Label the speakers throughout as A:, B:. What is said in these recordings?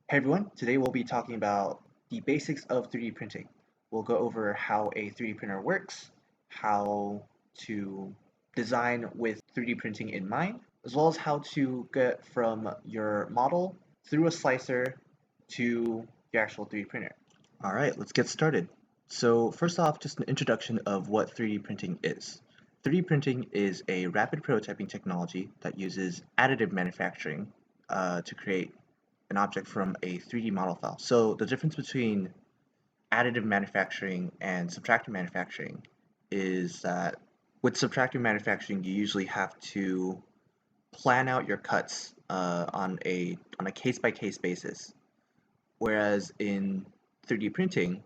A: Hey everyone, today we'll be talking about the basics of 3D printing. We'll go over how a 3D printer works, how to design with 3D printing in mind, as well as how to get from your model through a slicer to your actual 3D printer. Alright, let's get started. So first off, just an introduction of what 3D printing is. 3D printing is a rapid prototyping technology that uses additive manufacturing to create an object from a 3D model file. So the difference between additive manufacturing and subtractive manufacturing is that with subtractive manufacturing, you usually have to plan out your cuts on a case-by-case basis, whereas in 3D printing,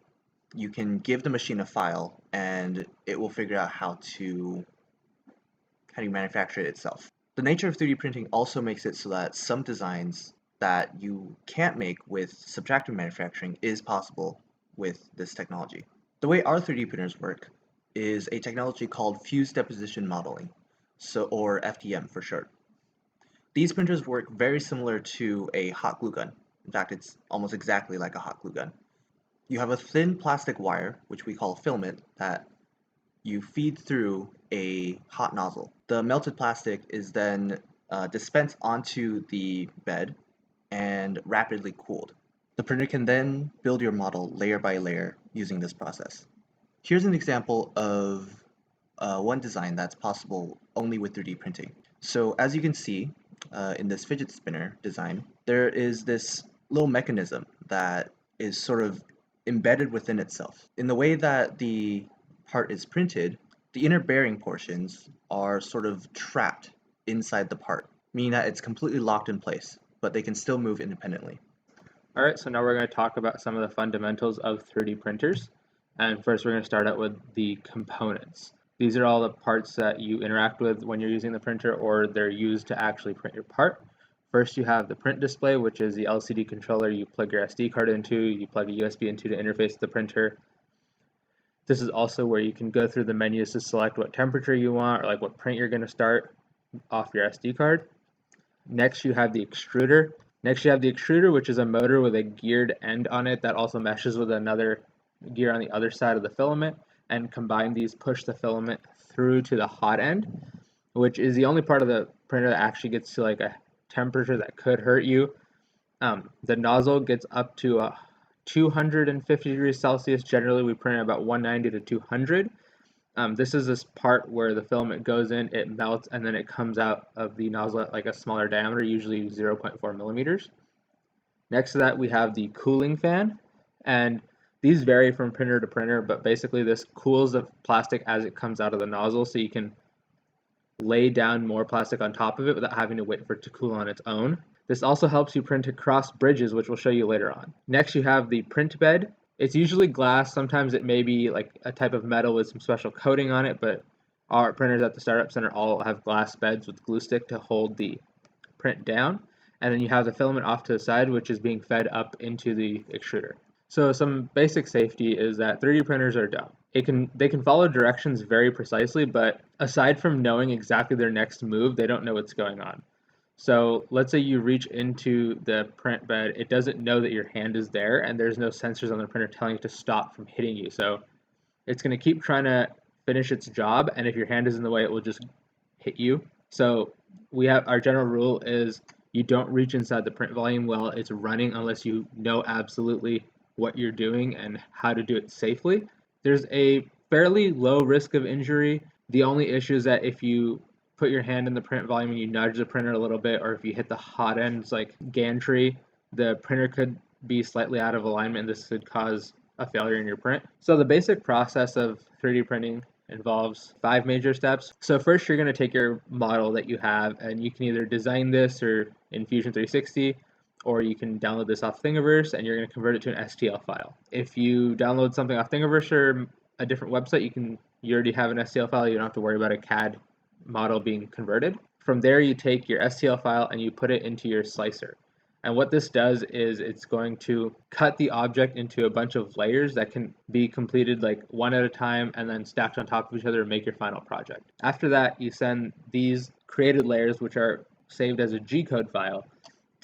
A: you can give the machine a file and it will figure out how to manufacture it itself. The nature of 3D printing also makes it so that some designs that you can't make with subtractive manufacturing is possible with this technology. The way our 3D printers work is a technology called fused deposition modeling, or FDM for short. These printers work very similar to a hot glue gun. In fact, it's almost exactly like a hot glue gun. You have a thin plastic wire, which we call filament, that you feed through a hot nozzle. The melted plastic is then dispensed onto the bed and rapidly cooled. The printer can then build your model layer by layer using this process. Here's an example of one design that's possible only with 3D printing. So as you can see in this fidget spinner design, there is this little mechanism that is sort of embedded within itself. In the way that the part is printed, the inner bearing portions are sort of trapped inside the part, meaning that it's completely locked in place, but they can still move independently.
B: All right, so now we're going to talk about some of the fundamentals of 3D printers. And first we're going to start out with the components. These are all the parts that you interact with when you're using the printer, or they're used to actually print your part. First you have the print display, which is the LCD controller you plug your SD card into, you plug a USB into to interface to the printer. This is also where you can go through the menus to select what temperature you want, or like what print you're going to start off your SD card. Next you have the extruder. Which is a motor with a geared end on it that also meshes with another gear on the other side of the filament, and combine these push the filament through to the hot end, which is the only part of the printer that actually gets to like a temperature that could hurt you. The nozzle gets up to 250 degrees Celsius. Generally we print at about 190 to 200. This is this part where the filament goes in, it melts, and then it comes out of the nozzle at like a smaller diameter, usually 0.4 millimeters. Next to that, we have the cooling fan, and these vary from printer to printer, but basically this cools the plastic as it comes out of the nozzle, so you can lay down more plastic on top of it without having to wait for it to cool on its own. This also helps you print across bridges, which we'll show you later on. Next, you have the print bed. It's usually glass. Sometimes it may be like a type of metal with some special coating on it, but our printers at the Startup Center all have glass beds with glue stick to hold the print down. And then you have the filament off to the side, which is being fed up into the extruder. So some basic safety is that 3D printers are dumb. They can follow directions very precisely, but aside from knowing exactly their next move, they don't know what's going on. So let's say you reach into the print bed, it doesn't know that your hand is there, and there's no sensors on the printer telling it to stop from hitting you. So it's going to keep trying to finish its job, and if your hand is in the way, it will just hit you. So we have our general rule is you don't reach inside the print volume while it's running unless you know absolutely what you're doing and how to do it safely. There's a fairly low risk of injury. The only issue is that if you put your hand in the print volume and you nudge the printer a little bit, or if you hit the hot ends like gantry, the printer could be slightly out of alignment, and this could cause a failure in your print. So the basic process of 3D printing involves 5 major steps. So first you're going to take your model that you have, and you can either design this or in Fusion 360, or you can download this off Thingiverse and you're going to convert it to an STL file. If you download something off Thingiverse or a different website, you already have an STL file. You don't have to worry about a CAD model being converted. From there, you take your STL file and you put it into your slicer. And what this does is it's going to cut the object into a bunch of layers that can be completed like one at a time and then stacked on top of each other to make your final project. After that, you send these created layers, which are saved as a G-code file,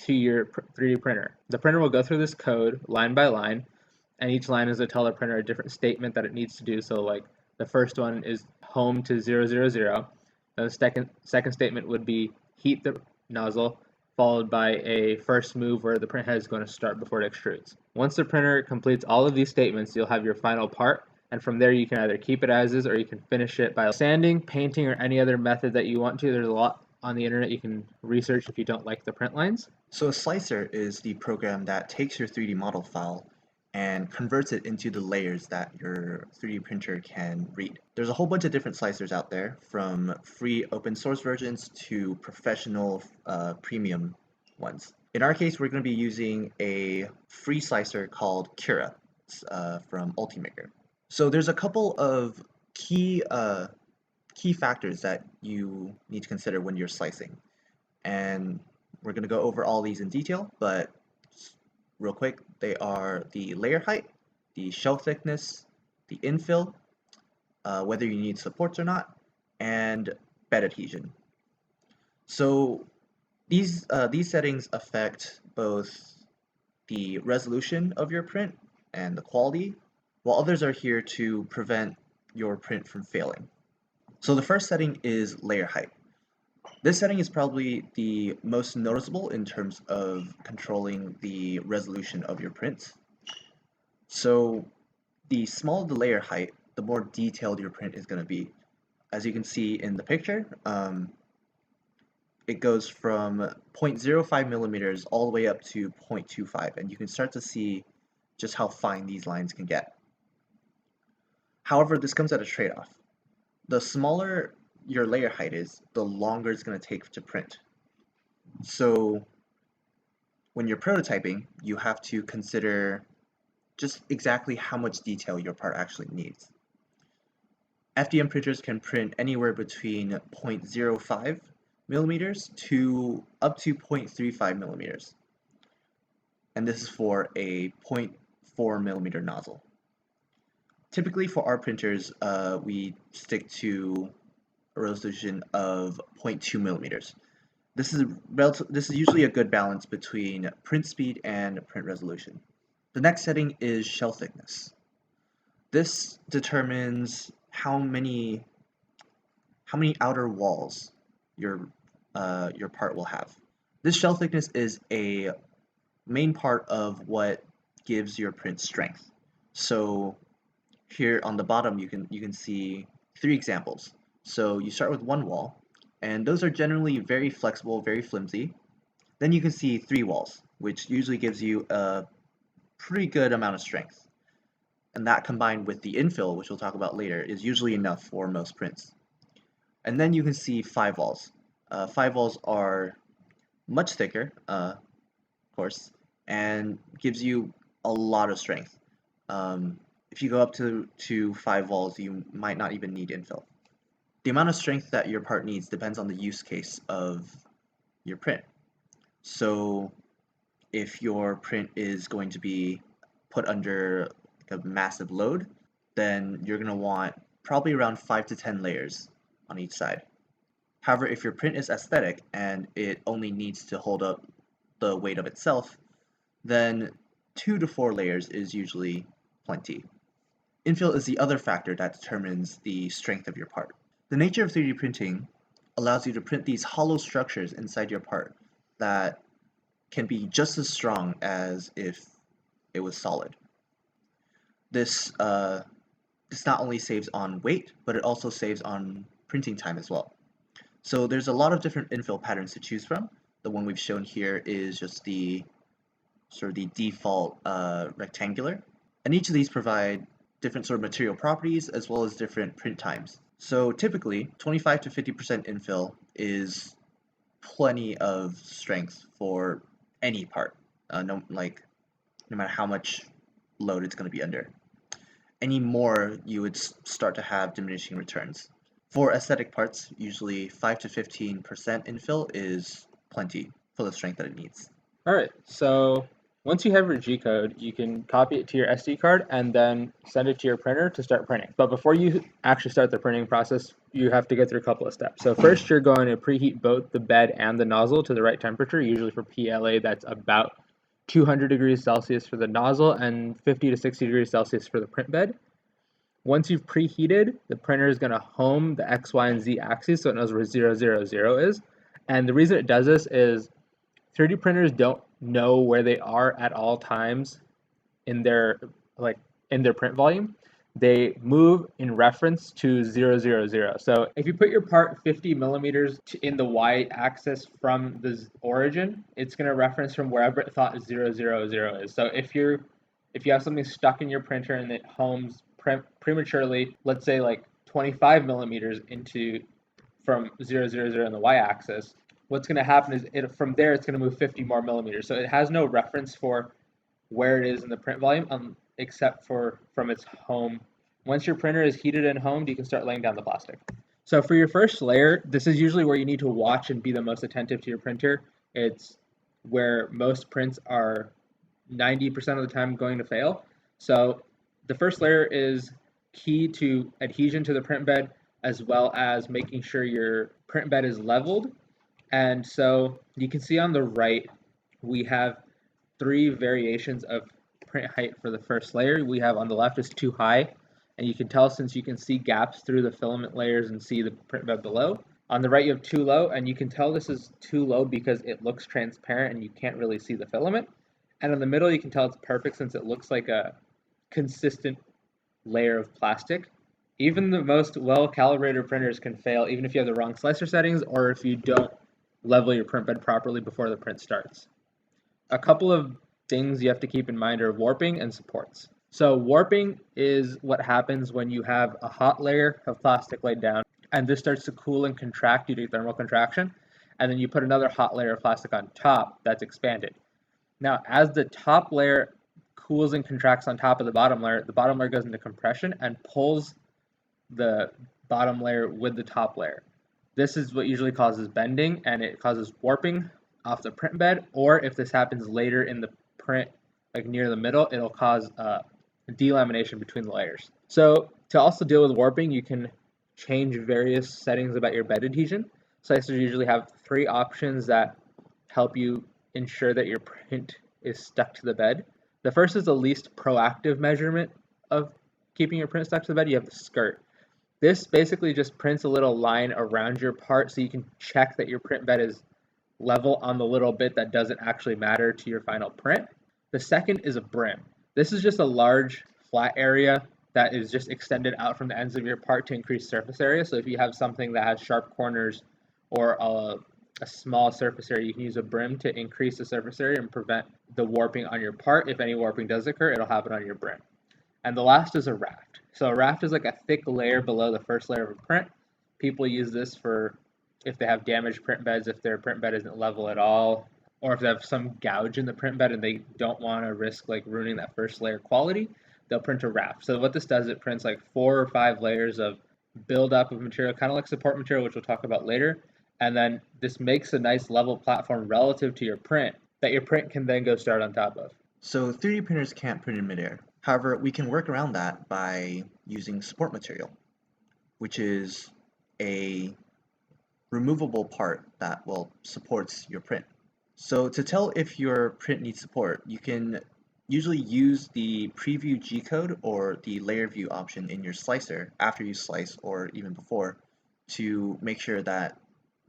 B: to your 3D printer. The printer will go through this code line by line, and each line is to tell the printer a different statement that it needs to do. So like the first one is home to 000. The second statement would be heat the nozzle, followed by a first move where the print head is going to start before it extrudes. Once the printer completes all of these statements, you'll have your final part, and from there you can either keep it as is or you can finish it by sanding, painting, or any other method that you want to. There's a lot on the internet you can research if you don't like the print lines.
A: So a slicer is the program that takes your 3D model file and converts it into the layers that your 3D printer can read. There's a whole bunch of different slicers out there, from free open source versions to professional premium ones. In our case, we're going to be using a free slicer called Cura from Ultimaker. So there's a couple of key factors that you need to consider when you're slicing, and we're going to go over all these in detail, but real quick, they are the layer height, the shelf thickness, the infill, whether you need supports or not, and bed adhesion. So these settings affect both the resolution of your print and the quality, while others are here to prevent your print from failing. So the first setting is layer height. This setting is probably the most noticeable in terms of controlling the resolution of your prints. So the smaller the layer height, the more detailed your print is going to be. As you can see in the picture, it goes from 0.05 millimeters all the way up to 0.25, and you can start to see just how fine these lines can get. However, this comes at a trade-off. The smaller your layer height is, the longer it's going to take to print. So when you're prototyping, you have to consider just exactly how much detail your part actually needs. FDM printers can print anywhere between 0.05 millimeters to up to 0.35 millimeters. And this is for a 0.4 millimeter nozzle. Typically for our printers, we stick to a resolution of 0.2 millimeters. This is usually a good balance between print speed and print resolution. The next setting is shelf thickness. This determines how many outer walls your part will have. This shelf thickness is a main part of what gives your print strength. So here on the bottom you can see 3 examples. So you start with one wall, and those are generally very flexible, very flimsy. Then you can see 3 walls, which usually gives you a pretty good amount of strength. And that combined with the infill, which we'll talk about later, is usually enough for most prints. And then you can see 5 walls. 5 walls are much thicker, of course, and gives you a lot of strength. If you go up to 5 walls, you might not even need infill. The amount of strength that your part needs depends on the use case of your print. So if your print is going to be put under a massive load, then you're going to want probably around 5 to 10 layers on each side. However, if your print is aesthetic and it only needs to hold up the weight of itself, then 2 to 4 layers is usually plenty. Infill is the other factor that determines the strength of your part. The nature of 3D printing allows you to print these hollow structures inside your part that can be just as strong as if it was solid. This not only saves on weight, but it also saves on printing time as well. So there's a lot of different infill patterns to choose from. The one we've shown here is just the default rectangular, and each of these provide different sort of material properties as well as different print times. So typically 25 to 50% infill is plenty of strength for any part, no matter how much load it's going to be under. Any more, you would start to have diminishing returns. For aesthetic parts, usually 5 to 15% infill is plenty for the strength that it needs.
B: Alright, so Once you have your G code, you can copy it to your SD card and then send it to your printer to start printing. But before you actually start the printing process, you have to go through a couple of steps. So first, you're going to preheat both the bed and the nozzle to the right temperature. Usually for PLA, that's about 200 degrees Celsius for the nozzle and 50 to 60 degrees Celsius for the print bed. Once you've preheated, the printer is going to home the X, Y, and Z axes so it knows where 0, 0, 0 is. And the reason it does this is 3D printers don't know where they are at all times in their print volume. They move in reference to 0, 0, 0. So if you put your part 50 millimeters in the Y axis from the origin, it's going to reference from wherever it thought 0, 0, 0 is. So if you have something stuck in your printer and it homes prematurely, let's say like 25 millimeters into from 0, 0, 0 in the y-axis, what's going to happen is from there it's going to move 50 more millimeters. So it has no reference for where it is in the print volume except for from its home. Once your printer is heated and homed, you can start laying down the plastic. So for your first layer, this is usually where you need to watch and be the most attentive to your printer. It's where most prints are 90% of the time going to fail. So the first layer is key to adhesion to the print bed, as well as making sure your print bed is leveled. And so you can see on the right, we have 3 variations of print height for the first layer. We have on the left is too high, and you can tell since you can see gaps through the filament layers and see the print bed below. On the right, you have too low, and you can tell this is too low because it looks transparent and you can't really see the filament. And in the middle, you can tell it's perfect since it looks like a consistent layer of plastic. Even the most well-calibrated printers can fail, even if you have the wrong slicer settings or if you don't level your print bed properly before the print starts. A couple of things you have to keep in mind are warping and supports. So warping is what happens when you have a hot layer of plastic laid down and this starts to cool and contract due to thermal contraction, and then you put another hot layer of plastic on top that's expanded. Now, as the top layer cools and contracts on top of the bottom layer goes into compression and pulls the bottom layer with the top layer. This is what usually causes bending, and it causes warping off the print bed, or if this happens later in the print, like near the middle, it'll cause delamination between the layers. So to also deal with warping, you can change various settings about your bed adhesion. Slicers usually have 3 options that help you ensure that your print is stuck to the bed. The first is the least proactive measurement of keeping your print stuck to the bed. You have the skirt. This basically just prints a little line around your part so you can check that your print bed is level on the little bit that doesn't actually matter to your final print. The second is a brim. This is just a large flat area that is just extended out from the ends of your part to increase surface area. So if you have something that has sharp corners or a small surface area, you can use a brim to increase the surface area and prevent the warping on your part. If any warping does occur, it'll happen on your brim. And the last is a raft. So a raft is like a thick layer below the first layer of a print. People use this for if they have damaged print beds, if their print bed isn't level at all, or if they have some gouge in the print bed and they don't want to risk like ruining that first layer quality, they'll print a raft. So what this does, it prints like 4 or 5 layers of buildup of material, kind of like support material, which we'll talk about later. And then this makes a nice level platform relative to your print that your print can then go start on top of.
A: So 3D printers can't print in midair. However, we can work around that by using support material, which is a removable part that supports your print. So to tell if your print needs support, you can usually use the preview G code or the layer view option in your slicer after you slice or even before to make sure that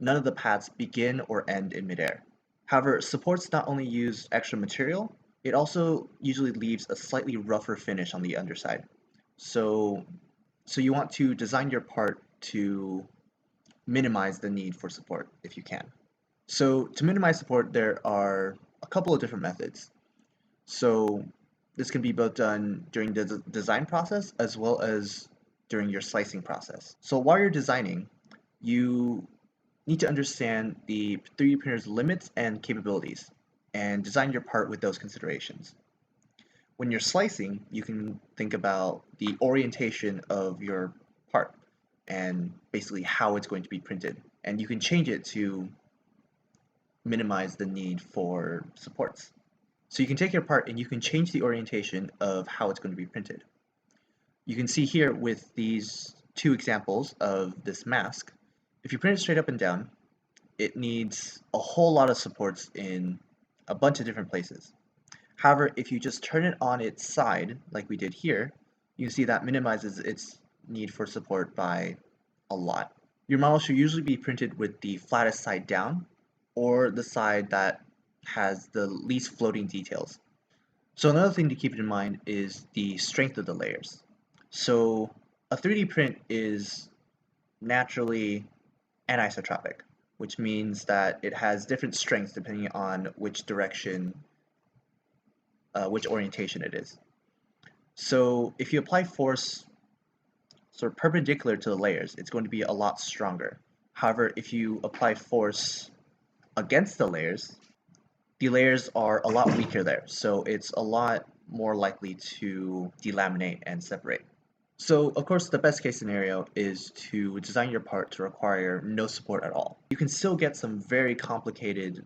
A: none of the paths begin or end in midair. However, supports not only use extra material, it also usually leaves a slightly rougher finish on the underside. So you want to design your part to minimize the need for support if you can. So to minimize support, there are a couple of different methods. So this can be both done during the design process as well as during your slicing process. So while you're designing, you need to understand the 3D printer's limits and capabilities and design your part with those considerations. When you're slicing, you can think about the orientation of your part and basically how it's going to be printed. And you can change it to minimize the need for supports. So you can take your part and you can change the orientation of how it's going to be printed. You can see here with these two examples of this mask, if you print it straight up and down, it needs a whole lot of supports in a bunch of different places. However, if you just turn it on its side, like we did here, you can see that minimizes its need for support by a lot. Your model should usually be printed with the flattest side down, or the side that has the least floating details. So another thing to keep in mind is the strength of the layers. So a 3D print is naturally anisotropic, which means that it has different strengths depending on which direction, which orientation it is. So if you apply force sort of perpendicular to the layers, it's going to be a lot stronger. However, if you apply force against the layers are a lot weaker there, so it's a lot more likely to delaminate and separate. So, of course, the best case scenario is to design your part to require no support at all. You can still get some very complicated,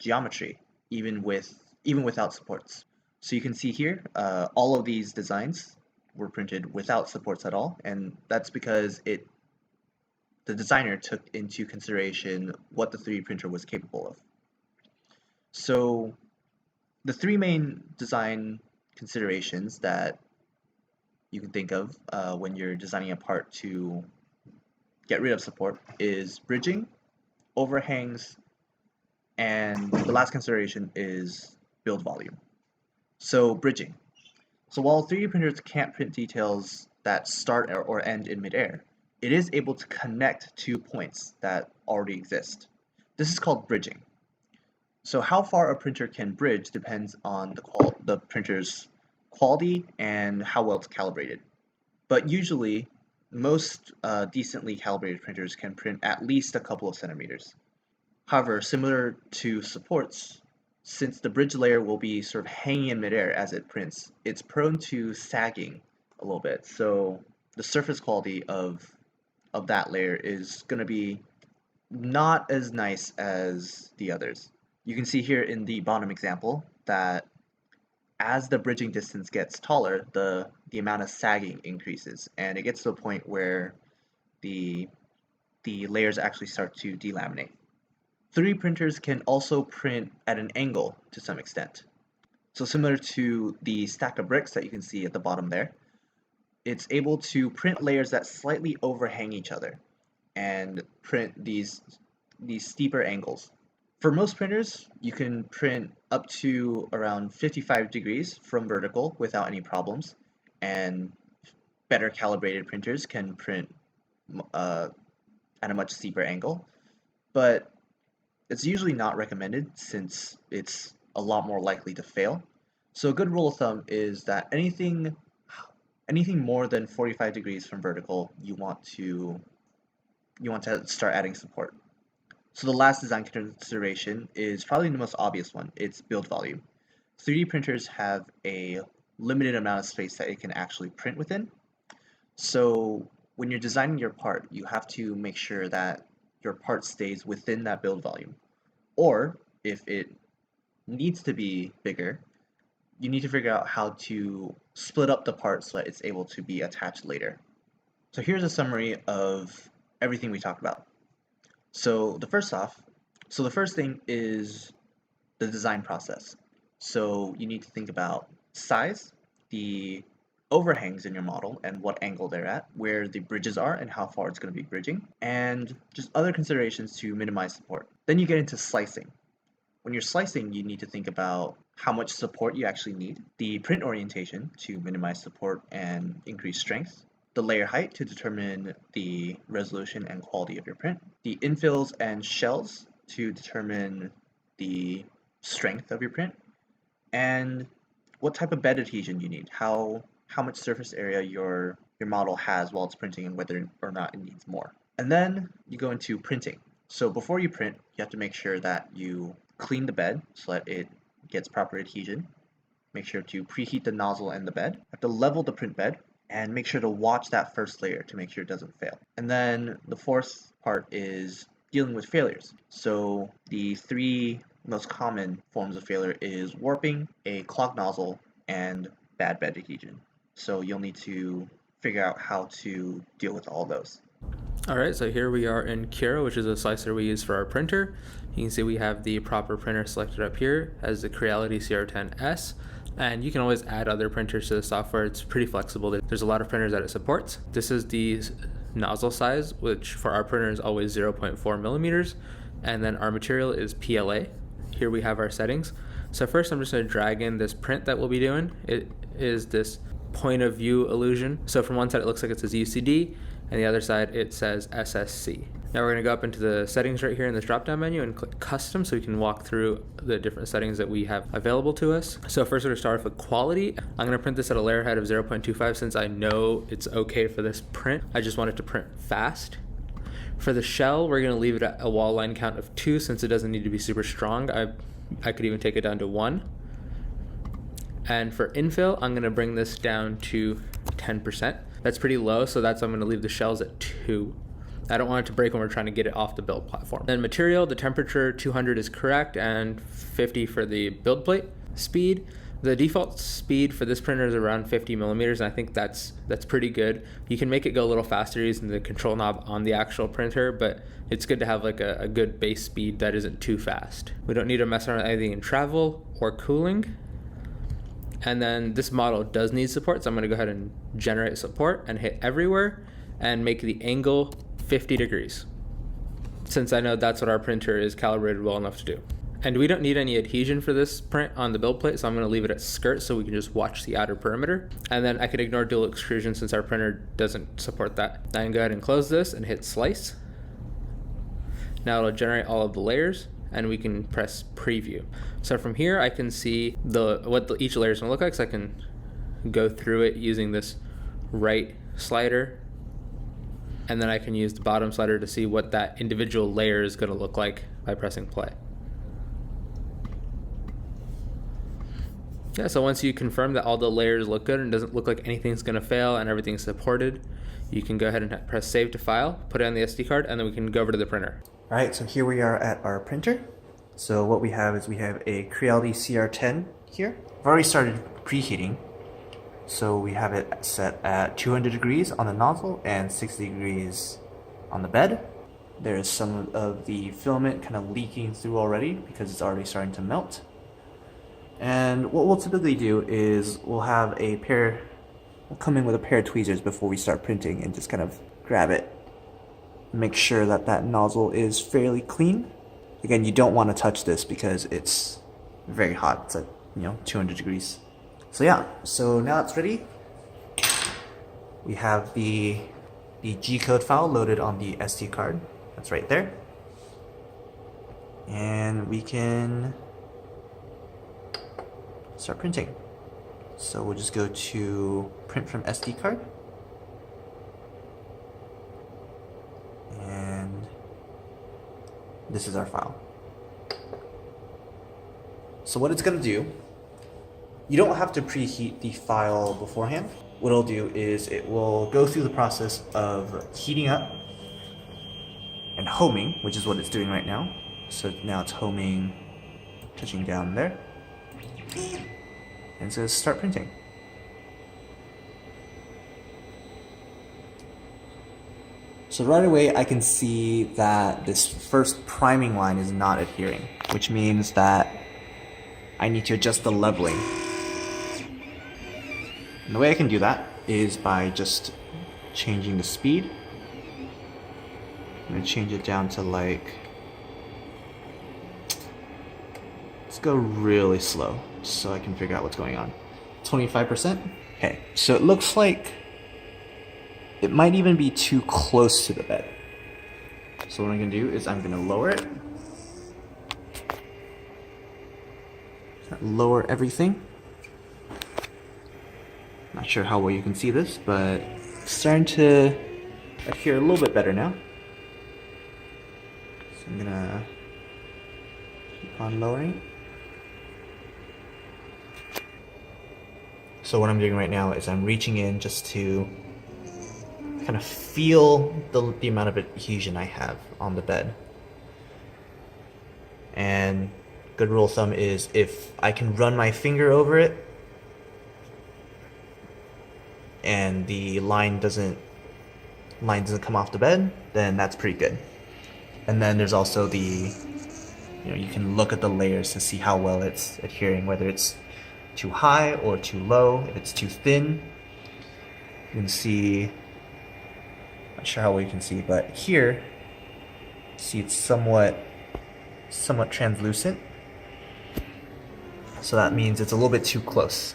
A: geometry even without supports. So you can see here, all of these designs were printed without supports at all, and that's because the designer took into consideration what the 3D printer was capable of. So the three main design considerations that you can think of when you're designing a part to get rid of support is bridging, overhangs, and the last consideration is build volume. So bridging. So while 3D printers can't print details that start or end in midair, it is able to connect to points that already exist. This is called bridging. So how far a printer can bridge depends on the printer's quality and how well it's calibrated. But usually, most decently calibrated printers can print at least a couple of centimeters. However, similar to supports, since the bridge layer will be sort of hanging in midair as it prints, it's prone to sagging a little bit. So the surface quality of that layer is going to be not as nice as the others. You can see here in the bottom example that as the bridging distance gets taller, the amount of sagging increases, and it gets to a point where the the layers actually start to delaminate. 3D printers can also print at an angle to some extent. So similar to the stack of bricks that you can see at the bottom there, it's able to print layers that slightly overhang each other and print these steeper angles. For most printers, you can print up to around 55 degrees from vertical without any problems, and better calibrated printers can print uh, at a much steeper angle, but it's usually not recommended since it's a lot more likely to fail. So a good rule of thumb is that anything more than 45 degrees from vertical, you want to start adding support. So the last design consideration is probably the most obvious one. It's build volume. 3D printers have a limited amount of space that it can actually print within. So when you're designing your part, you have to make sure that your part stays within that build volume. Or if it needs to be bigger, you need to figure out how to split up the part so that it's able to be attached later. So here's a summary of everything we talked about. So the first thing is the design process. So you need to think about size, the overhangs in your model and what angle they're at, where the bridges are and how far it's going to be bridging, and just other considerations to minimize support. Then you get into slicing. When you're slicing, you need to think about how much support you actually need, the print orientation to minimize support and increase strength, the layer height to determine the resolution and quality of your print, the infills and shells to determine the strength of your print, and what type of bed adhesion you need, how much surface area your model has while it's printing and whether or not it needs more. And then you go into printing. So before you print, you have to make sure that you clean the bed so that it gets proper adhesion. Make sure to preheat the nozzle and the bed. You have to level the print bed and make sure to watch that first layer to make sure it doesn't fail. And then the fourth part is dealing with failures. So the three most common forms of failure is warping, a clogged nozzle, and bad bed adhesion. So you'll need to figure out how to deal with all those.
B: Alright, so here we are in Cura, which is a slicer we use for our printer. You can see we have the proper printer selected up here as the Creality CR10S, and you can always add other printers to the software. It's pretty flexible. There's a lot of printers that it supports. This is the nozzle size, which for our printer is always 0.4 millimeters, and then our material is PLA. Here we have our settings. So first I'm just going to drag in this print that we'll be doing. It is this point of view illusion. So from one side it looks like it says UCD, and the other side it says SSC. Now we're going to go up into the settings right here in this drop down menu and click custom so we can walk through the different settings that we have available to us. So first we're going to start off with quality. I'm going to print this at a layer height of 0.25 since I know it's okay for this print. I just want it to print fast. For the shell, we're going to leave it at a wall line count of 2 since it doesn't need to be super strong. I could even take it down to 1. And for infill, I'm going to bring this down to 10%. That's pretty low, so I'm going to leave the shells at 2. I don't want it to break when we're trying to get it off the build platform. Then material, the temperature 200 is correct and 50 for the build plate. Speed, the default speed for this printer is around 50 millimeters, and I think that's pretty good. You can make it go a little faster using the control knob on the actual printer, but it's good to have like a good base speed that isn't too fast. We don't need to mess around with anything in travel or cooling. And then this model does need support, so I'm going to go ahead and generate support and hit everywhere and make the angle 50 degrees, since I know that's what our printer is calibrated well enough to do. And we don't need any adhesion for this print on the build plate, so I'm going to leave it at skirt so we can just watch the outer perimeter. And then I could ignore dual extrusion since our printer doesn't support that. Now I can go ahead and close this and hit slice. Now it'll generate all of the layers, and we can press preview. So from here I can see what each layer is going to look like, so I can go through it using this right slider, and then I can use the bottom slider to see what that individual layer is going to look like by pressing play. Yeah, so once you confirm that all the layers look good and doesn't look like anything's going to fail and everything's supported, you can go ahead and press save to file, put it on the SD card, and then we can go over to the printer.
A: All right, so here we are at our printer. So what we have is we have a Creality CR10 here. I've already started preheating. So we have it set at 200 degrees on the nozzle and 60 degrees on the bed. There's some of the filament kind of leaking through already because it's already starting to melt. And what we'll typically do is we'll come in with a pair of tweezers before we start printing and just kind of grab it. Make sure that nozzle is fairly clean. Again, you don't want to touch this because it's very hot. It's at 200 degrees. So yeah, so now it's ready. We have the G-code file loaded on the SD card. That's right there. And we can start printing. So we'll just go to print from SD card. And this is our file. So what it's going to do, you don't have to preheat the file beforehand. What it'll do is it will go through the process of heating up and homing, which is what it's doing right now. So now it's homing, touching down there. And it says start printing. So right away I can see that this first priming line is not adhering, which means that I need to adjust the leveling. And the way I can do that is by just changing the speed. I'm going to change it down to let's go really slow so I can figure out what's going on. 25%. Okay, so it looks like it might even be too close to the bed. So what I'm going to do is I'm going to lower it. Lower everything. Not sure how well you can see this, but it's starting to adhere a little bit better now. So I'm gonna keep on lowering. So what I'm doing right now is I'm reaching in just to kind of feel the amount of adhesion I have on the bed. And good rule of thumb is if I can run my finger over it and the line doesn't come off the bed, then that's pretty good. And then there's also the, you can look at the layers to see how well it's adhering, whether it's too high or too low. If it's too thin, you can see, not sure how well you can see, but here, see it's somewhat translucent. So that means it's a little bit too close.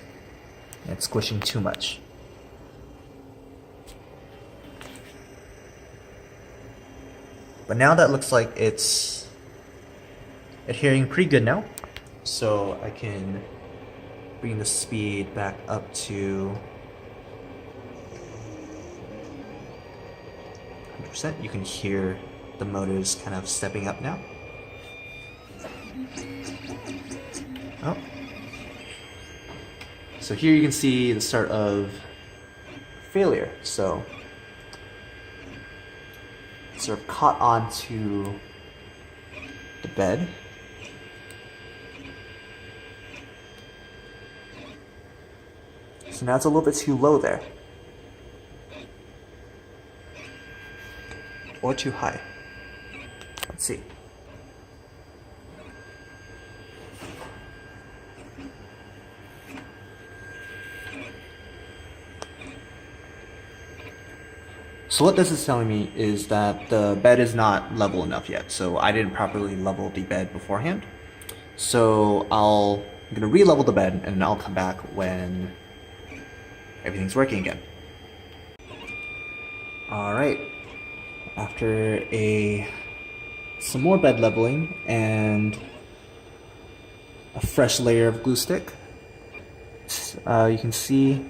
A: It's squishing too much. But now that looks like it's adhering pretty good now. So I can bring the speed back up to 100%. You can hear the motors kind of stepping up now. Oh. So here you can see the start of failure. So it's sort of caught onto the bed. So now it's a little bit too low there. Or too high. Let's see. So what this is telling me is that the bed is not level enough yet. So I didn't properly level the bed beforehand. So I'm gonna re-level the bed and then I'll come back when everything's working again. Alright, after some more bed leveling and a fresh layer of glue stick, you can see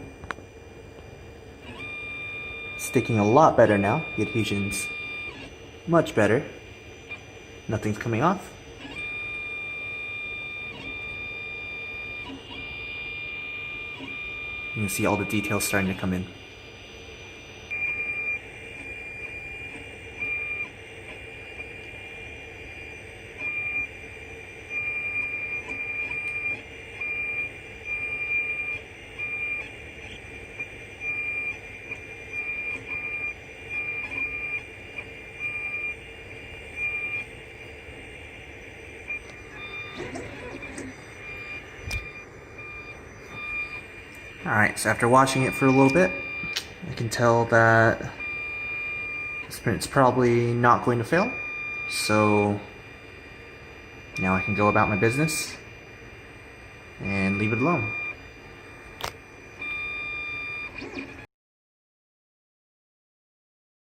A: sticking a lot better now. The adhesion's much better. Nothing's coming off. You can see all the details starting to come in. Alright, so after watching it for a little bit, I can tell that this print's probably not going to fail. So now I can go about my business and leave it alone.